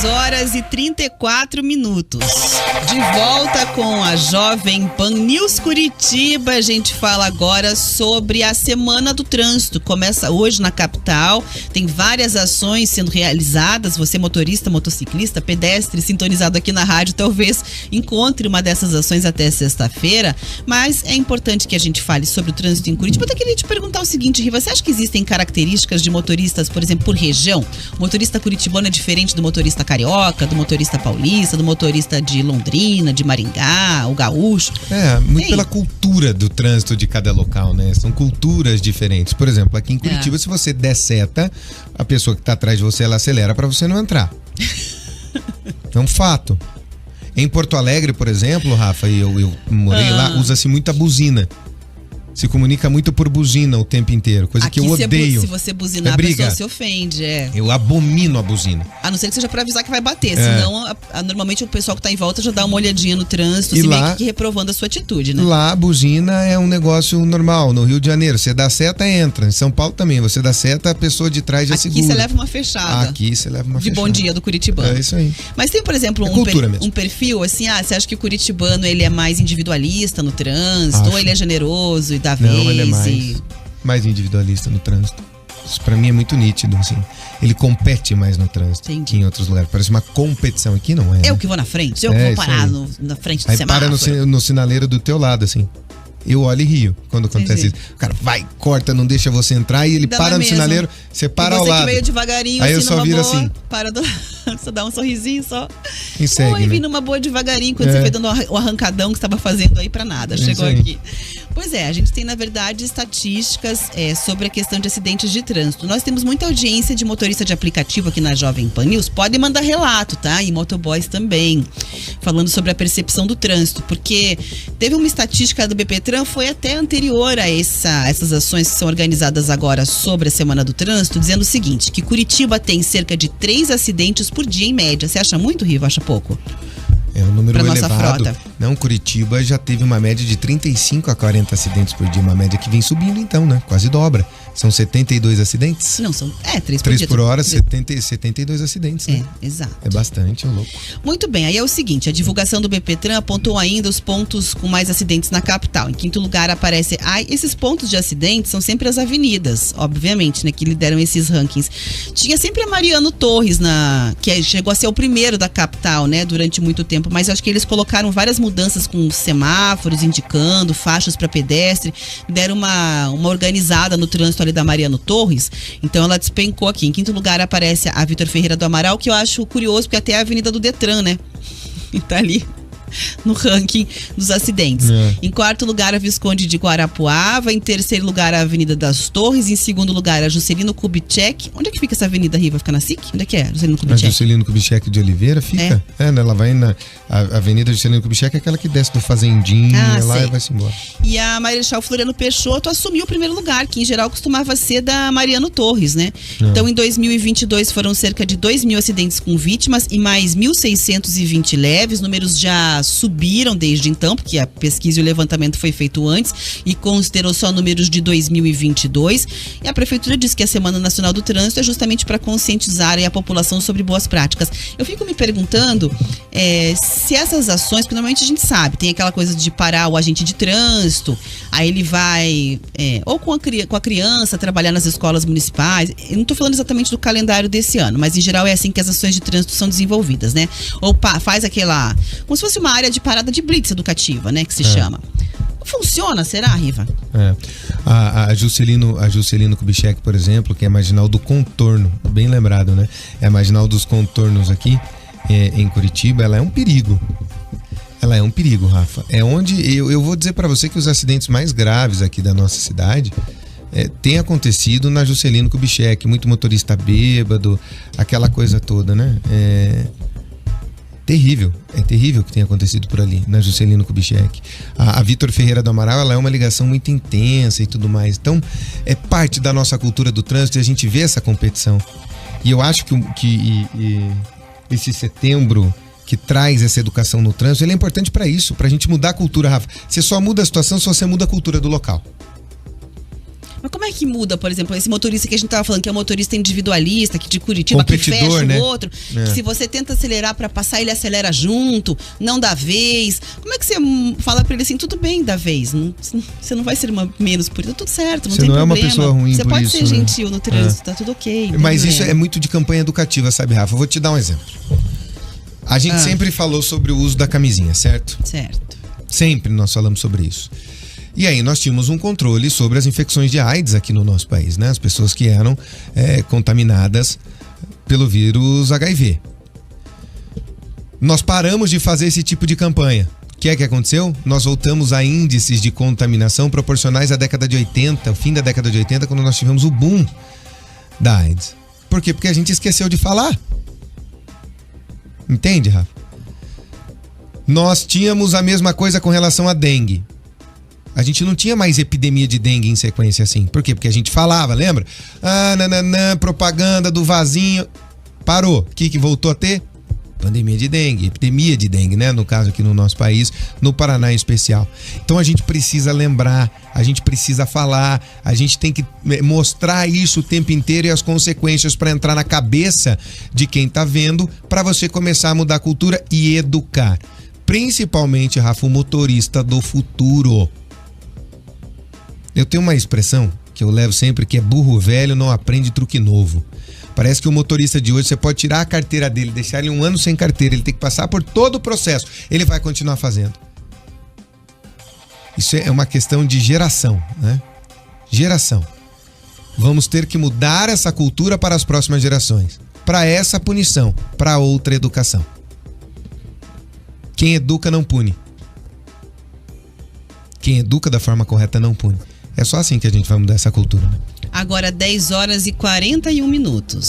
6h34. De volta com a Jovem Pan News Curitiba. A gente fala agora sobre a Semana do Trânsito. Começa hoje na capital. Tem várias ações sendo realizadas. Você, motorista, motociclista, pedestre, sintonizado aqui na rádio, talvez encontre uma dessas ações até sexta-feira. Mas é importante que a gente fale sobre o trânsito em Curitiba. Eu até queria te perguntar o seguinte, Riva. Você acha que existem características de motoristas, por exemplo, por região? O motorista curitibano é diferente do motorista carioca, do motorista paulista, do motorista de Londrina, de Maringá, o gaúcho? Muito pela cultura do trânsito de cada local, né? São culturas diferentes. Por exemplo, aqui em Curitiba, se você der seta, a pessoa que tá atrás de você, ela acelera para você não entrar. É um fato. Em Porto Alegre, por exemplo, Rafa, e eu morei lá, usa-se muito a buzina. Se comunica muito por buzina o tempo inteiro, coisa aqui que eu odeio. Se você buzinar, a pessoa se ofende, Eu abomino a buzina. A não ser que seja pra avisar que vai bater, senão normalmente o pessoal que tá em volta já dá uma olhadinha no trânsito, e meio que reprovando a sua atitude, né? Lá a buzina é um negócio normal, no Rio de Janeiro, você dá seta, entra. Em São Paulo também, você dá seta, a pessoa de trás já segura. Aqui você leva uma fechada. Aqui você leva uma fechada. De bom dia do curitibano. É isso aí. Mas tem, por exemplo, um perfil assim, você acha que o curitibano ele é mais individualista no trânsito, ou ele é generoso e dá vez? Não, ele é mais individualista no trânsito. Isso pra mim é muito nítido, assim. Ele compete mais no trânsito que em outros lugares. Parece uma competição. Aqui não é. Eu que vou na frente, eu que vou parar na frente do semáforo. Aí para no sinaleiro do teu lado, assim. Eu olho e rio quando acontece isso. O cara vai, corta, não deixa você entrar e ele para no sinaleiro, você para ao lado. Você que veio devagarinho, aí assim, eu só viro boa, assim. Para do só dá um sorrisinho só. E segue, Oi, vim numa boa devagarinho, quando você foi dando o arrancadão que você estava fazendo aí pra nada. Chegou aqui. Pois é, a gente tem, na verdade, estatísticas sobre a questão de acidentes de trânsito. Nós temos muita audiência de motorista de aplicativo aqui na Jovem Pan News. Podem mandar relato, tá? E motoboys também, falando sobre a percepção do trânsito, porque teve uma estatística do BPTran, foi até anterior a essas ações que são organizadas agora sobre a Semana do Trânsito, dizendo o seguinte, que Curitiba tem cerca de 3 acidentes por dia em média. Você acha muito, Riva? Acha pouco? É um número elevado. Nossa frota. Não, Curitiba já teve uma média de 35 a 40 acidentes por dia, uma média que vem subindo então, né? Quase dobra. São 72 acidentes? Não, são 3 por 3 dia. por hora, 72 acidentes, né? Exato. É bastante, é louco. Muito bem, aí é o seguinte, a divulgação do BPTran apontou ainda os pontos com mais acidentes na capital. Em quinto lugar aparece, esses pontos de acidentes são sempre as avenidas, obviamente, né, que lideram esses rankings. Tinha sempre a Mariano Torres, que chegou a ser o primeiro da capital, né, durante muito tempo, mas eu acho que eles colocaram várias mudanças com semáforos, indicando faixas para pedestre, deram uma organizada no trânsito ali da Mariano Torres, então ela despencou aqui. Em quinto lugar aparece a Vitor Ferreira do Amaral, que eu acho curioso, porque até é a avenida do Detran, né? E tá ali no ranking dos acidentes. Em quarto lugar, a Visconde de Guarapuava. Em terceiro lugar, a Avenida das Torres. Em segundo lugar, a Juscelino Kubitschek. Onde é que fica essa avenida, Riva? Fica na SIC? Onde é que é, Juscelino Kubitschek? A Juscelino Kubitschek de Oliveira fica? Ela vai a Avenida Juscelino Kubitschek é aquela que desce do Fazendinha, lá e vai-se embora. E a Marechal Floriano Peixoto assumiu o primeiro lugar, que em geral costumava ser da Mariano Torres, né? Então, em 2022 foram cerca de 2.000 acidentes com vítimas e mais 1.620 leves. Números já subiram desde então, porque a pesquisa e o levantamento foi feito antes e considerou só números de 2022. E a prefeitura diz que a Semana Nacional do Trânsito é justamente para conscientizar a população sobre boas práticas. Eu fico me perguntando se essas ações, porque normalmente a gente sabe, tem aquela coisa de parar o agente de trânsito, aí ele vai ou com a criança trabalhar nas escolas municipais. Eu não estou falando exatamente do calendário desse ano, mas em geral é assim que as ações de trânsito são desenvolvidas, né? Ou faz aquela, como se fosse uma área de parada de blitz educativa, né, que se chama. Funciona, será, Riva? A Juscelino Kubitschek, por exemplo, que é a marginal do contorno, bem lembrado, né? É a marginal dos contornos aqui em Curitiba, ela é um perigo. Ela é um perigo, Rafa. É onde eu vou dizer para você que os acidentes mais graves aqui da nossa cidade tem acontecido na Juscelino Kubitschek, muito motorista bêbado, aquela coisa toda, né? É terrível o que tem acontecido por ali, na Juscelino Kubitschek. A Vitor Ferreira do Amaral, ela é uma ligação muito intensa e tudo mais. Então, é parte da nossa cultura do trânsito e a gente vê essa competição. E eu acho que esse setembro que traz essa educação no trânsito, ele é importante para isso, pra gente mudar a cultura, Rafa. Você só muda a situação se você muda a cultura do local. Mas como é que muda, por exemplo, esse motorista que a gente tava falando, que é um motorista individualista, que de Curitiba, que fecha, né, o outro, que se você tenta acelerar pra passar, ele acelera junto, não dá vez. Como é que você fala pra ele assim, tudo bem, dá vez, você não vai ser menos por isso, tudo certo, não tem problema. Você não é uma pessoa ruim você por pode isso, ser gentil no trânsito, tá tudo ok. Mas isso é muito de campanha educativa, sabe, Rafa? Eu vou te dar um exemplo. A gente sempre falou sobre o uso da camisinha, certo? Certo. Sempre nós falamos sobre isso. E aí nós tínhamos um controle sobre as infecções de AIDS aqui no nosso país, né? As pessoas que eram contaminadas pelo vírus HIV. Nós paramos de fazer esse tipo de campanha. O que é que aconteceu? Nós voltamos a índices de contaminação proporcionais à década de 80, o fim da década de 80, quando nós tivemos o boom da AIDS. Por quê? Porque a gente esqueceu de falar. Entende, Rafa? Nós tínhamos a mesma coisa com relação à dengue. A gente não tinha mais epidemia de dengue em sequência assim. Por quê? Porque a gente falava, lembra? Propaganda do vasinho. Parou. O que voltou a ter? Pandemia de dengue, epidemia de dengue, né? No caso aqui no nosso país, no Paraná em especial. Então a gente precisa lembrar, a gente precisa falar, a gente tem que mostrar isso o tempo inteiro e as consequências para entrar na cabeça de quem tá vendo, para você começar a mudar a cultura e educar. Principalmente, Rafa, o motorista do futuro. Eu tenho uma expressão que eu levo sempre, que é burro velho não aprende truque novo. Parece que o motorista de hoje, você pode tirar a carteira dele, deixar ele 1 ano sem carteira, ele tem que passar por todo o processo, ele vai continuar fazendo. Isso é uma questão de geração, né? Geração. Vamos ter que mudar essa cultura para as próximas gerações. Para essa punição, para outra educação. Quem educa não pune. Quem educa da forma correta não pune. É só assim que a gente vai mudar essa cultura, né? Agora 10 horas e 41 minutos.